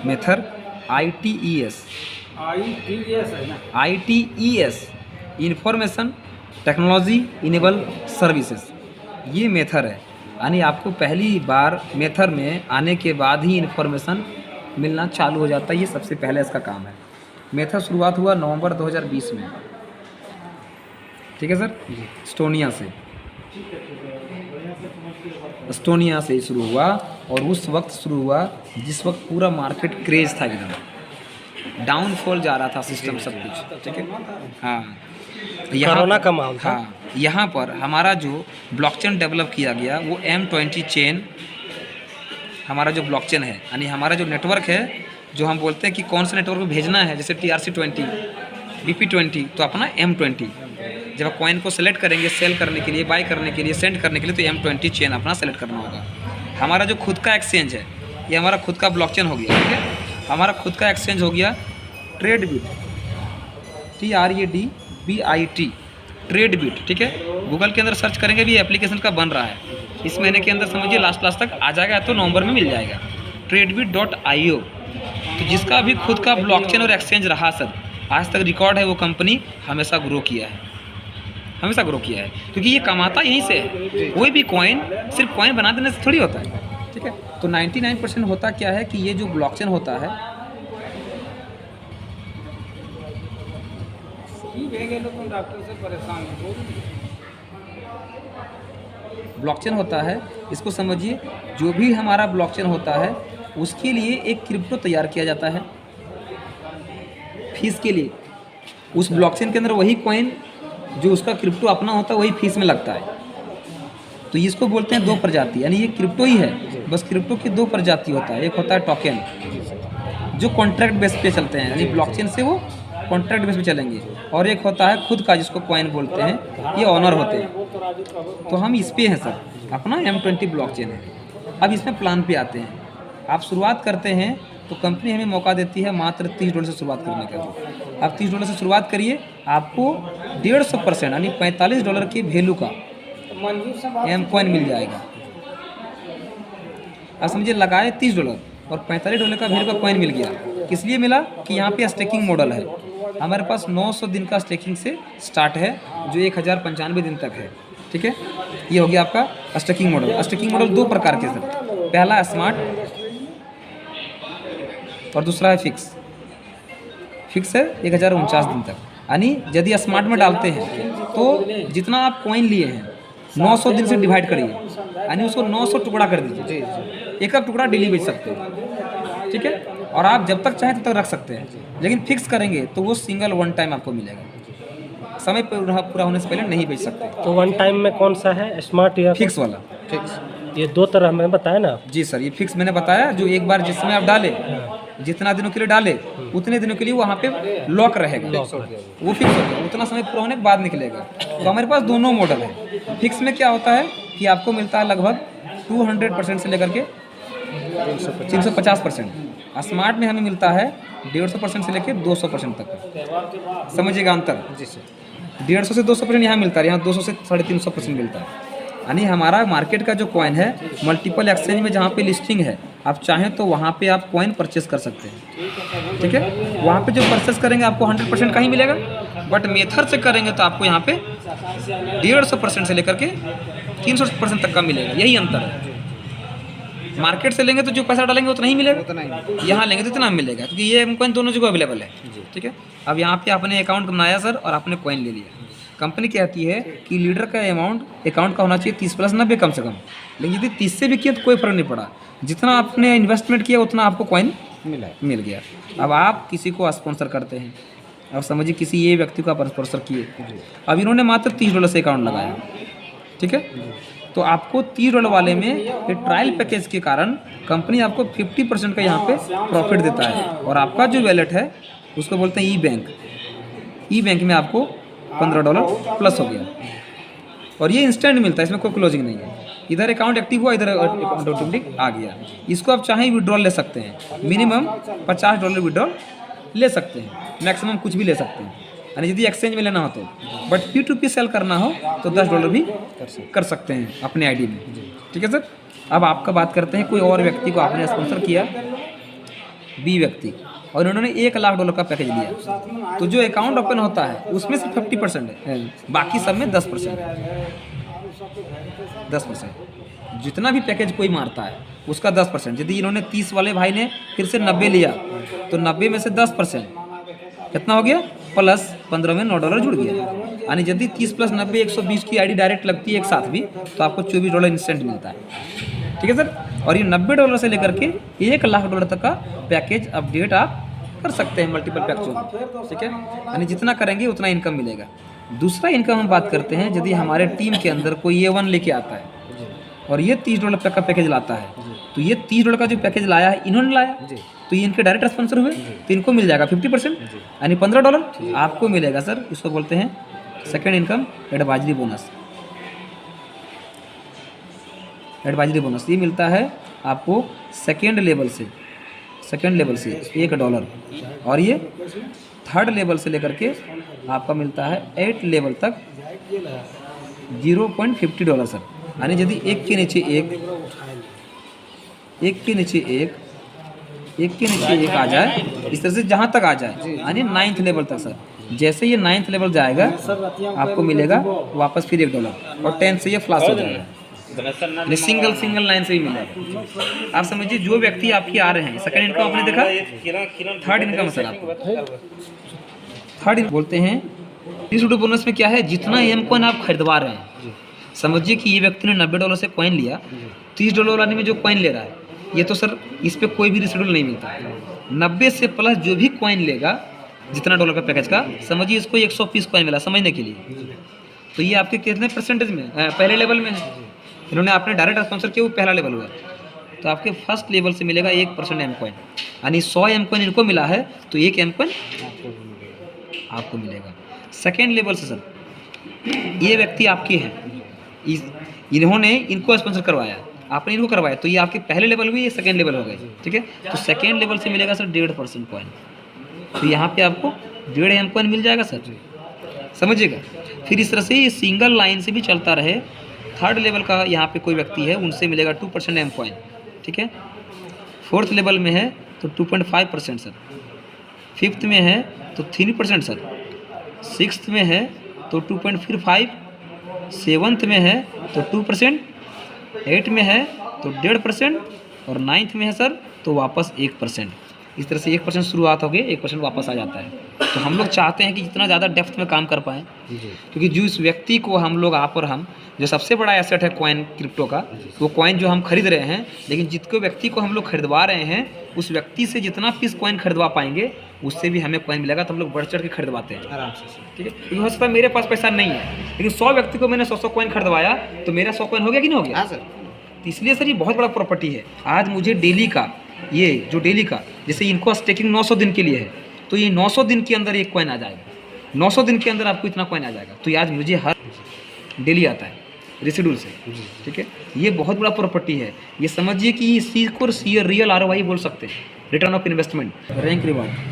मेथर ITES है ना। ITES information technology enable services, ये मेथर है। यानी आपको पहली बार मेथर में आने के बाद ही इंफॉर्मेशन मिलना चालू हो जाता है। ये सबसे पहले इसका काम है। मेथर शुरुआत हुआ नवंबर 2020 में, ठीक है सर, एस्टोनिया से शुरू हुआ। और उस वक्त शुरू हुआ जिस वक्त पूरा मार्केट क्रेज था, एकदम डाउनफॉल जा रहा था सिस्टम सब कुछ, ठीक है। हाँ, कोरोना का माहौल था। हाँ, यहाँ पर हमारा जो ब्लॉकचेन डेवलप किया गया वो M20 चेन, हमारा जो ब्लॉकचेन है, यानी हमारा जो नेटवर्क है, जो हम बोलते हैं कि कौन सा नेटवर्क को भेजना है, जैसे TRC20, BP20, तो अपना M20। जब आप कॉइन को सेलेक्ट करेंगे सेल करने के लिए, बाय करने के लिए, सेंड करने के लिए, तो M20 चेन अपना सेलेक्ट करना होगा। हमारा जो खुद का एक्सचेंज है, ये हमारा खुद का ब्लॉकचेन हो गया, ठीक है। हमारा खुद का एक्सचेंज हो गया ट्रेडबिट, TREDBIT, ट्रेडबिट, ठीक है। गूगल के अंदर सर्च करेंगे भी, एप्लीकेशन का बन रहा है। इस महीने के अंदर समझिए लास्ट तक आ जाएगा, तो नवंबर में मिल जाएगा। Tradebit.io, तो जिसका भी खुद का ब्लॉकचेन और एक्सचेंज रहा सर, आज तक रिकॉर्ड है, वो कंपनी हमेशा ग्रो किया है, क्योंकि ये कमाता यहीं से है। कोई भी कॉइन सिर्फ कॉइन बना देने से थोड़ी होता है, ठीक है। तो 99% होता क्या है कि ये जो ब्लॉकचेन होता है, ब्लॉकचेन होता है, इसको समझिए, जो भी हमारा ब्लॉकचेन होता है उसके लिए एक क्रिप्टो तैयार किया जाता है फीस के लिए। उस ब्लॉकचेन के अंदर वही कॉइन जो उसका क्रिप्टो अपना होता है वही फीस में लगता है। तो इसको बोलते हैं दो प्रजाति, यानी ये क्रिप्टो ही है, बस क्रिप्टो की दो प्रजाति होता है। एक होता है टोकन, जो कॉन्ट्रैक्ट बेस पे चलते हैं, यानी ब्लॉकचेन से वो कॉन्ट्रैक्ट बेस पे चलेंगे, और एक होता है खुद का, जिसको कॉइन बोलते हैं, ये ऑनर होते हैं। तो हम इस पे हैं सर, अपना M20 ब्लॉकचेन है। अब इसमें प्लान पे आते हैं। आप शुरुआत करते हैं तो कंपनी हमें मौका देती है मात्र $30 से शुरुआत करने का। आप $30 से शुरुआत करिए, आपको 150% यानी $45 के वैल्यू का M कॉइन मिल जाएगा। आप समझिए, लगाए $30 और $45 का वैल्यू का कॉइन मिल गया। किस लिए मिला कि यहाँ पे स्टेकिंग मॉडल है। हमारे पास 900 दिन का स्टेकिंग से स्टार्ट है, जो 1095 दिन तक है, ठीक है। ये हो गया आपका स्टेकिंग मॉडल। स्टेकिंग मॉडल दो प्रकार के सर, पहला है स्मार्ट और दूसरा है फिक्स। फिक्स है 1049 दिन तक, यानी यदि स्मार्ट में डालते हैं तो जितना आप कॉइन लिए हैं 900 दिन से डिवाइड करिए, यानी उसको 900 टुकड़ा कर दीजिए। एक टुकड़ा डेली बेच सकते हैं, ठीक है। और आप जब तक चाहें तब तक रख सकते हैं। लेकिन फिक्स करेंगे तो वो सिंगल वन टाइम आपको मिलेगा, समय पूरा होने से पहले नहीं बेच सकते। तो वन टाइम में कौन सा है, स्मार्ट या फिक्स वाला? फिक्स, ये दो तरह हमें बताया ना। जी सर, ये फिक्स मैंने बताया, जो एक बार जिसमें आप डाले, जितना दिनों के लिए डाले उतने दिनों के लिए वहाँ पे लॉक रहेगा, वो फिक्स हो गया, उतना समय पूरा होने के बाद निकलेगा। तो हमारे पास दोनों मॉडल है। फिक्स में क्या होता है कि आपको मिलता है लगभग 200% से लेकर के 350%। स्मार्ट में हमें मिलता है 150% से लेकर 200% तक। समझिएगा अंतर। जी सर, 150 से 200% यहाँ मिलता है, यहाँ 200 से 350% मिलता है। यानी हमारा मार्केट का जो कॉइन है, मल्टीपल एक्सचेंज में जहाँ पे लिस्टिंग है, आप चाहें तो वहाँ पे आप कॉइन परचेस कर सकते हैं, ठीक है। वहाँ पे जो परचेस करेंगे आपको 100% का ही मिलेगा, बट मेथड से करेंगे तो आपको यहाँ पे 150% से लेकर के 300% तक का मिलेगा। यही अंतर है। मार्केट से लेंगे तो जो पैसा डालेंगे उतना ही मिलेगा, यहाँ लेंगे तो इतना मिलेगा, क्योंकि ये कॉइन दोनों जगह अवेलेबल है, ठीक है। अब यहाँ पे आपने अकाउंट बनाया सर और आपने कॉइन ले लिया। कंपनी कहती है कि लीडर का अकाउंट का होना चाहिए 30+90 कम से कम, लेकिन यदि 30 से भी किया तो कोई फर्क नहीं पड़ा। जितना आपने इन्वेस्टमेंट किया उतना आपको कॉइन मिल गया। अब आप किसी को स्पॉन्सर करते हैं, अब समझिए किसी ये व्यक्ति को आप स्पॉन्सर किए, अब इन्होंने मात्र $30 से अकाउंट लगाया, ठीक है। तो आपको $30 वाले में ये ट्रायल पैकेज के कारण कंपनी आपको 50% का यहाँ पे प्रॉफिट देता है। और आपका जो वैलेट है उसको बोलते हैं ई बैंक में आपको $15 प्लस हो गया, और ये इंस्टेंट मिलता है, इसमें कोई क्लोजिंग नहीं है। इधर अकाउंट एक्टिव हुआ, इधर अकाउंट ऑटोमेटिक आ गया। इसको आप चाहें विड्रॉल ले सकते हैं, मिनिमम $50 विड्रॉल ले सकते हैं, मैक्सिमम कुछ भी ले सकते हैं, यानी यदि एक्सचेंज में लेना हो तो। बट P2P सेल करना हो तो $10 भी कर सकते हैं अपने आईडी में, ठीक है सर। अब आपका बात करते हैं, कोई और व्यक्ति को आपने स्पॉन्सर किया, बी व्यक्ति, और उन्होंने $1,00,000 का पैकेज लिया, तो जो अकाउंट ओपन होता है उसमें से 50% है, बाकी सब में 10% है। 10% जितना भी पैकेज कोई मारता है उसका 10%। यदि इन्होंने 30 वाले भाई ने फिर से 90 लिया तो 90 में से 10% कितना हो गया, प्लस 15 में $9 जुड़ गया। यानी यदि 30 + 90 120 की आईडी डायरेक्ट लगती है एक साथ भी, तो आपको $24 इंस्टेंट मिलता है। ठीक है सर। और ये $90 से लेकर के $1,00,000 तक का पैकेज अपडेट आप कर सकते हैं मल्टीपल पैकेजों में। ठीक है, यानी जितना करेंगे उतना इनकम मिलेगा। दूसरा इनकम हम बात करते हैं, यदि हमारे टीम के अंदर कोई A1 लेके आता है और ये $30 तक का पैकेज लाता है, तो ये $30 का जो पैकेज लाया है इन्होंने लाया, तो ये इनके डायरेक्ट स्पॉन्सर हुए, तो इनको मिल जाएगा 50%, यानी $15 आपको मिलेगा सर। इसको बोलते हैं second income advisory bonus. Advisory bonus ये मिलता है आपको सेकेंड लेवल से $1, और ये थर्ड लेवल से लेकर के आपका मिलता है 8 लेवल तक $0.50 सर। यानी यदि एक के नीचे एक आ जाए, इस तरह से जहाँ तक आ जाए, यानी 9th लेवल तक सर। जैसे ये 9th लेवल जाएगा आपको मिलेगा वापस फिर $1, और 10 से ये फ्लैश हो जाएगा, सिंगल लाइन से ही मिलेगा। आप समझिए जो व्यक्ति आपकी आ रहे हैं, सेकंड इनकम आपने देखा, थर्ड इनकम सर आपको थर्ड बोलते हैं। डिस्ट्रीब्यूटिव बोनस में क्या है, जितना एम कॉइन आप खरीदवा रहे हैं, समझिए कि ये व्यक्ति ने $90 से कॉइन लिया, $30 वाले में जो कॉइन ले रहा है, ये तो सर इस पर कोई भी रिसिडुअल नहीं मिलता। 90 से प्लस जो भी कॉइन लेगा, जितना $1 का पैकेज का, समझिए इसको 120 कॉइन मिला समझने के लिए, तो ये आपके कितने परसेंटेज में, पहले लेवल में है। इन्होंने आपने डायरेक्ट स्पॉन्सर किया, वो पहला लेवल हुआ, तो आपके फर्स्ट लेवल से मिलेगा 1% एम कॉइन, यानी 100 एम कॉइन इनको मिला है तो 1 एम कॉइन आपको मिलेगा। सेकेंड लेवल से सर ये व्यक्ति आपके हैं, इन्होंने इनको स्पॉन्सर करवाया, आपने इनको करवाया, तो ये आपके पहले लेवल हुए, ये सेकेंड लेवल हो गए। ठीक है, तो सेकेंड लेवल से मिलेगा सर 1.5% कॉइन, तो यहाँ पे आपको 1.5 एम कॉइन मिल जाएगा सर, समझिएगा। फिर इस तरह से ये सिंगल लाइन से भी चलता रहे। थर्ड लेवल का यहाँ पे कोई व्यक्ति है, उनसे मिलेगा 2% एम कॉइन। ठीक है, फोर्थ लेवल में है तो 2.5% सर, फिफ्थ में है तो 3% सर, सिक्स्थ में है तो 2.45, सेवन्थ में है तो 2%, 8 में है तो 1.5%, और 9th में है सर तो वापस 1%। इस तरह से 1% शुरुआत हो गई, 1% वापस आ जाता है। तो हम लोग चाहते हैं कि जितना ज़्यादा डेप्थ में काम कर पाएँ, क्योंकि जो इस व्यक्ति को हम लोग, आप और हम, जो सबसे बड़ा एसेट है कॉइन क्रिप्टो का, वो कॉइन जो हम खरीद रहे हैं, लेकिन जितने व्यक्ति को हम लोग खरीदवा रहे हैं, उस व्यक्ति से जितना पीस कॉइन खरीदवा पाएंगे उससे भी हमें कॉइन मिलेगा, तो हम लोग बढ़ चढ़ के खरीदवाते हैं आराम से। ठीक है, क्योंकि हो सकता है मेरे पास पैसा नहीं है, लेकिन 100 व्यक्ति को मैंने 100 कॉइन खरीदवाया तो मेरा 100 कॉइन हो गया कि नहीं हो गया। हाँ सर, तो इसलिए सर ये बहुत बड़ा प्रॉपर्टी है। आज मुझे डेली का, ये जो डेली का, जैसे इनको स्टेकिंग 900 दिन के लिए है, तो ये 900 दिन के अंदर एक कॉइन आ जाएगा, 900 दिन के अंदर आपको इतना कॉइन आ जाएगा। तो ये आज मुझे हर डेली आता है रेसिडुअल से। ठीक है, ये बहुत बड़ा प्रॉपर्टी है। ये समझिए कि इसी को रियल ROI बोल सकते हैं, return of investment. Rank reward